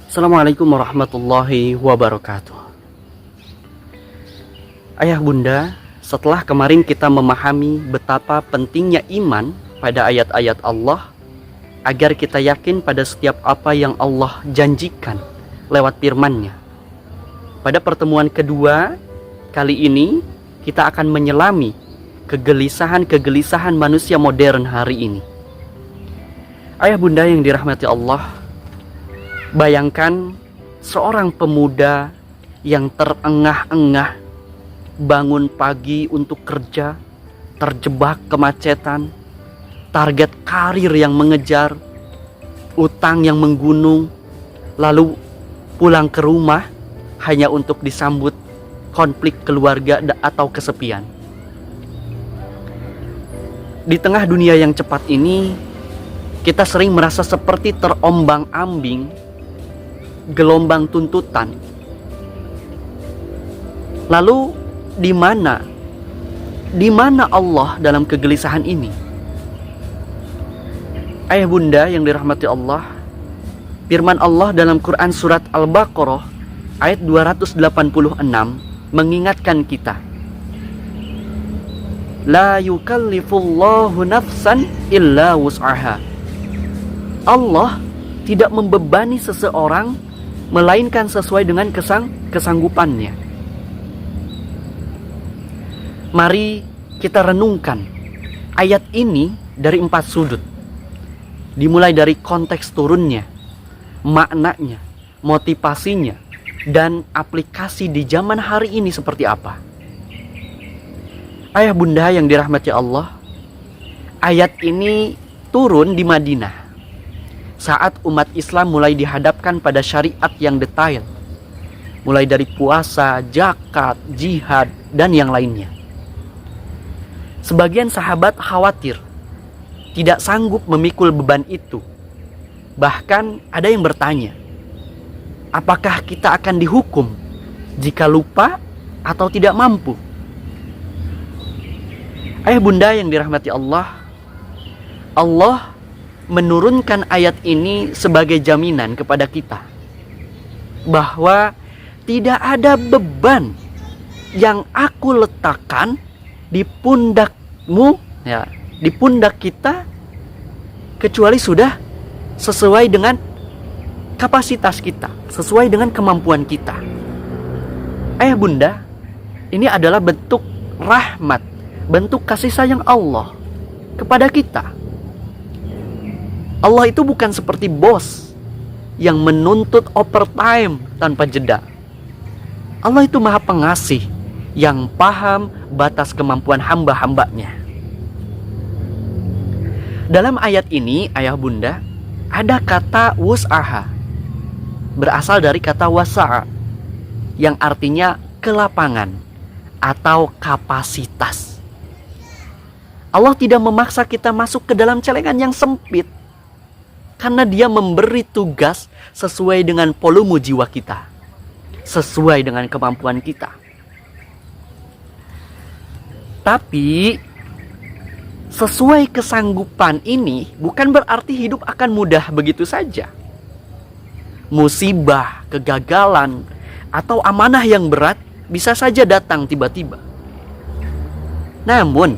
Assalamualaikum warahmatullahi wabarakatuh. Ayah bunda, setelah kemarin kita memahami betapa pentingnya iman pada ayat-ayat Allah, agar kita yakin pada setiap apa yang Allah janjikan lewat firman-Nya. Pada pertemuan kedua, kali ini kita akan menyelami kegelisahan-kegelisahan manusia modern hari ini. Ayah bunda yang dirahmati Allah, bayangkan seorang pemuda yang terengah-engah bangun pagi untuk kerja, terjebak kemacetan, target karir yang mengejar, utang yang menggunung, lalu pulang ke rumah hanya untuk disambut konflik keluarga atau kesepian. Di tengah dunia yang cepat ini, kita sering merasa seperti terombang-ambing gelombang tuntutan. Lalu di mana Allah dalam kegelisahan ini? Ayah bunda yang dirahmati Allah, firman Allah dalam Quran surat Al-Baqarah ayat 286 mengingatkan kita, la yukallifullahu nafsan illa wus'aha. Allah tidak membebani seseorang melainkan sesuai dengan kesanggupannya. Mari kita renungkan ayat ini dari 4 sudut. Dimulai dari konteks turunnya, maknanya, motivasinya, dan aplikasi di zaman hari ini seperti apa. Ayah bunda yang dirahmati Allah, ayat ini turun di Madinah saat umat Islam mulai dihadapkan pada syariat yang detail, mulai dari puasa, zakat, jihad, dan yang lainnya. Sebagian sahabat khawatir tidak sanggup memikul beban itu. Bahkan ada yang bertanya, apakah kita akan dihukum jika lupa atau tidak mampu? Ayah bunda yang dirahmati Allah, Allah menurunkan ayat ini sebagai jaminan kepada kita bahwa tidak ada beban yang aku letakkan di pundakmu, ya, di pundak kita, kecuali sudah sesuai dengan kapasitas kita, sesuai dengan kemampuan kita. Ayah bunda, ini adalah bentuk rahmat, bentuk kasih sayang Allah kepada kita. Allah itu bukan seperti bos yang menuntut overtime tanpa jeda. Allah itu maha pengasih yang paham batas kemampuan hamba-hambanya. Dalam ayat ini, ayah bunda, ada kata wus'aha, berasal dari kata wasa'a, yang artinya kelapangan atau kapasitas. Allah tidak memaksa kita masuk ke dalam celengan yang sempit, karena Dia memberi tugas sesuai dengan volume jiwa kita, sesuai dengan kemampuan kita. Tapi sesuai kesanggupan ini bukan berarti hidup akan mudah begitu saja. Musibah, kegagalan, atau amanah yang berat bisa saja datang tiba-tiba. Namun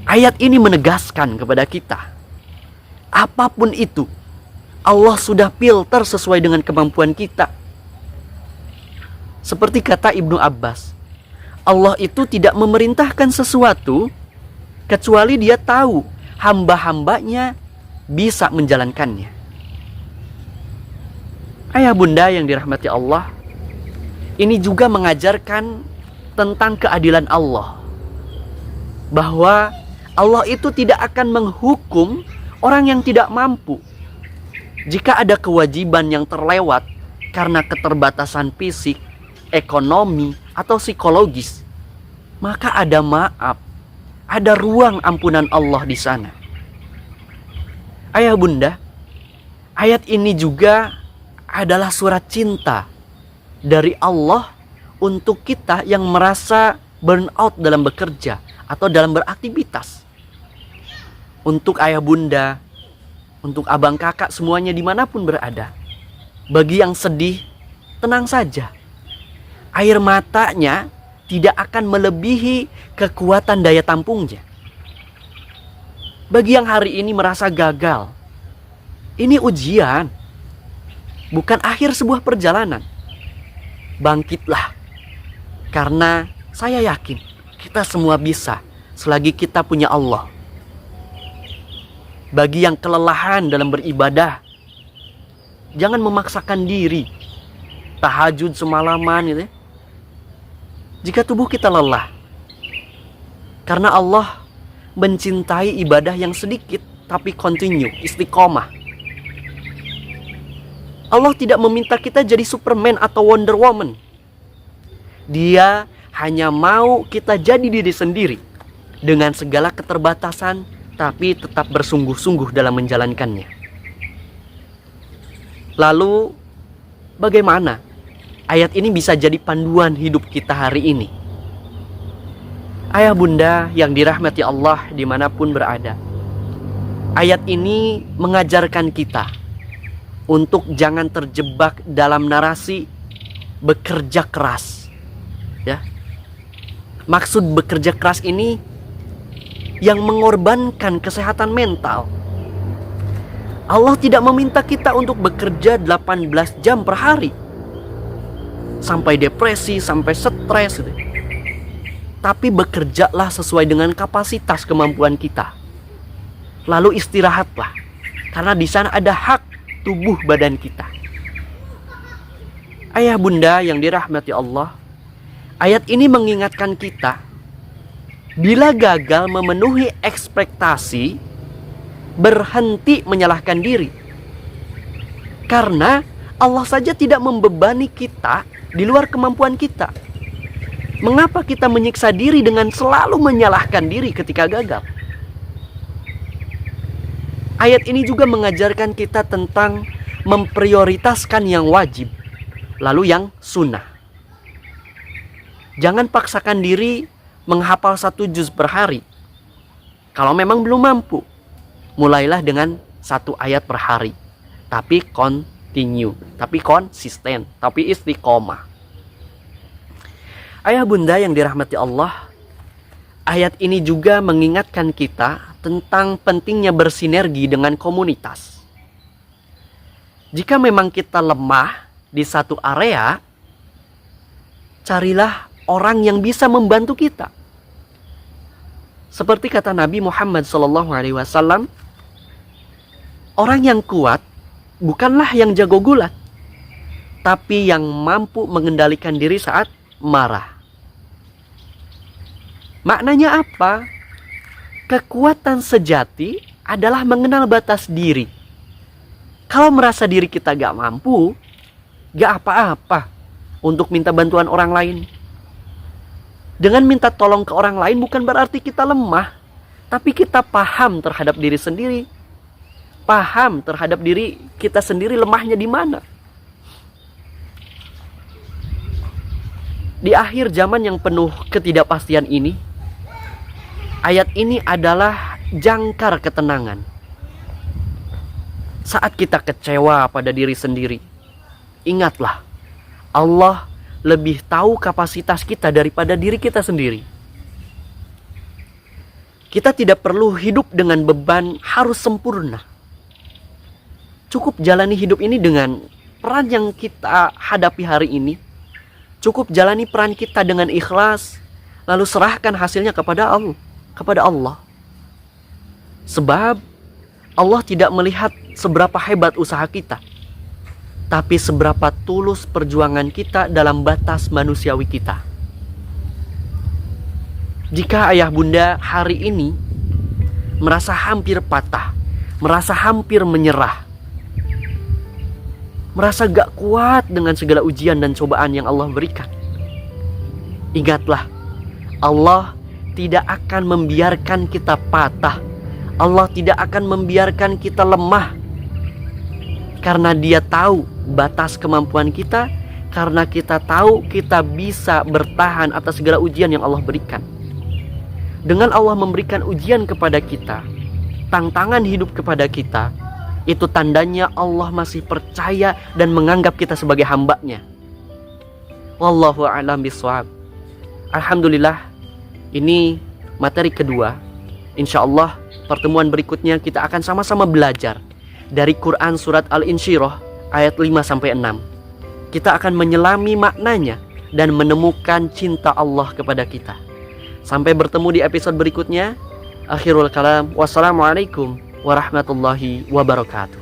ayat ini menegaskan kepada kita, apapun itu, Allah sudah filter sesuai dengan kemampuan kita. Seperti kata Ibnu Abbas, Allah itu tidak memerintahkan sesuatu kecuali Dia tahu hamba-hambanya bisa menjalankannya. Ayah bunda yang dirahmati Allah, ini juga mengajarkan tentang keadilan Allah, bahwa Allah itu tidak akan menghukum orang yang tidak mampu. Jika ada kewajiban yang terlewat karena keterbatasan fisik, ekonomi, atau psikologis, maka ada maaf, ada ruang ampunan Allah di sana. Ayah bunda, ayat ini juga adalah surat cinta dari Allah untuk kita yang merasa burnout dalam bekerja atau dalam beraktivitas. Untuk ayah bunda, untuk abang kakak, semuanya dimanapun berada, Bagi yang sedih, tenang saja. Air matanya tidak akan melebihi kekuatan daya tampungnya. Bagi yang hari ini merasa gagal, ini ujian, bukan akhir sebuah perjalanan. Bangkitlah, karena saya yakin kita semua bisa selagi kita punya Allah. Bagi yang kelelahan dalam beribadah, jangan memaksakan diri tahajud semalaman gitu ya. Jika tubuh kita lelah, karena Allah mencintai ibadah yang sedikit tapi continue, istiqomah. Allah tidak meminta kita jadi Superman atau Wonder Woman. Dia hanya mau kita jadi diri sendiri dengan segala keterbatasan, tapi tetap bersungguh-sungguh dalam menjalankannya. Lalu, bagaimana ayat ini bisa jadi panduan hidup kita hari ini? Ayah bunda yang dirahmati Allah dimanapun berada, ayat ini mengajarkan kita untuk jangan terjebak dalam narasi bekerja keras. Ya, maksud bekerja keras ini yang mengorbankan kesehatan mental. Allah tidak meminta kita untuk bekerja 18 jam per hari sampai depresi, sampai stres gitu. Tapi bekerjalah sesuai dengan kapasitas kemampuan kita. Lalu istirahatlah, karena di sana ada hak tubuh badan kita. Ayah bunda yang dirahmati Allah, ayat ini mengingatkan kita, bila gagal memenuhi ekspektasi, berhenti menyalahkan diri. Karena Allah saja tidak membebani kita di luar kemampuan kita. Mengapa kita menyiksa diri dengan selalu menyalahkan diri ketika gagal? Ayat ini juga mengajarkan kita tentang memprioritaskan yang wajib, lalu yang sunnah. Jangan paksakan diri menghafal 1 juz per hari. Kalau memang belum mampu, mulailah dengan 1 ayat per hari. Tapi continue, tapi konsisten, tapi istiqomah. Ayah bunda yang dirahmati Allah, ayat ini juga mengingatkan kita tentang pentingnya bersinergi dengan komunitas. Jika memang kita lemah di satu area, carilah orang yang bisa membantu kita. Seperti kata Nabi Muhammad SAW, orang yang kuat bukanlah yang jago gulat, tapi yang mampu mengendalikan diri saat marah. Maknanya apa? Kekuatan sejati adalah mengenal batas diri. Kalau merasa diri kita gak mampu, gak apa-apa untuk minta bantuan orang lain. Dengan minta tolong ke orang lain bukan berarti kita lemah, tapi kita paham terhadap diri sendiri. Paham terhadap diri kita sendiri lemahnya di mana. Di akhir zaman yang penuh ketidakpastian ini, ayat ini adalah jangkar ketenangan. Saat kita kecewa pada diri sendiri, ingatlah, Allah lebih tahu kapasitas kita daripada diri kita sendiri. Kita tidak perlu hidup dengan beban harus sempurna. Cukup jalani hidup ini dengan peran yang kita hadapi hari ini. Cukup jalani peran kita dengan ikhlas, lalu serahkan hasilnya kepada Allah. Sebab Allah tidak melihat seberapa hebat usaha kita, tapi seberapa tulus perjuangan kita dalam batas manusiawi kita. Jika ayah bunda hari ini merasa hampir patah, merasa hampir menyerah, merasa gak kuat dengan segala ujian dan cobaan yang Allah berikan, ingatlah, Allah tidak akan membiarkan kita patah. Allah tidak akan membiarkan kita lemah. Karena Dia tahu batas kemampuan kita, karena kita tahu kita bisa bertahan atas segala ujian yang Allah berikan. Dengan Allah memberikan ujian kepada kita, tantangan hidup kepada kita, Itu tandanya Allah masih percaya dan menganggap kita sebagai hambanya. Wallahu a'lam bishawab. Alhamdulillah, ini materi kedua. Insya Allah pertemuan berikutnya kita akan sama-sama belajar dari Quran surat Al-Insyirah ayat 5-6. Kita akan menyelami maknanya dan menemukan cinta Allah kepada kita. Sampai bertemu di episode berikutnya. Akhirul kalam. Wassalamualaikum warahmatullahi wabarakatuh.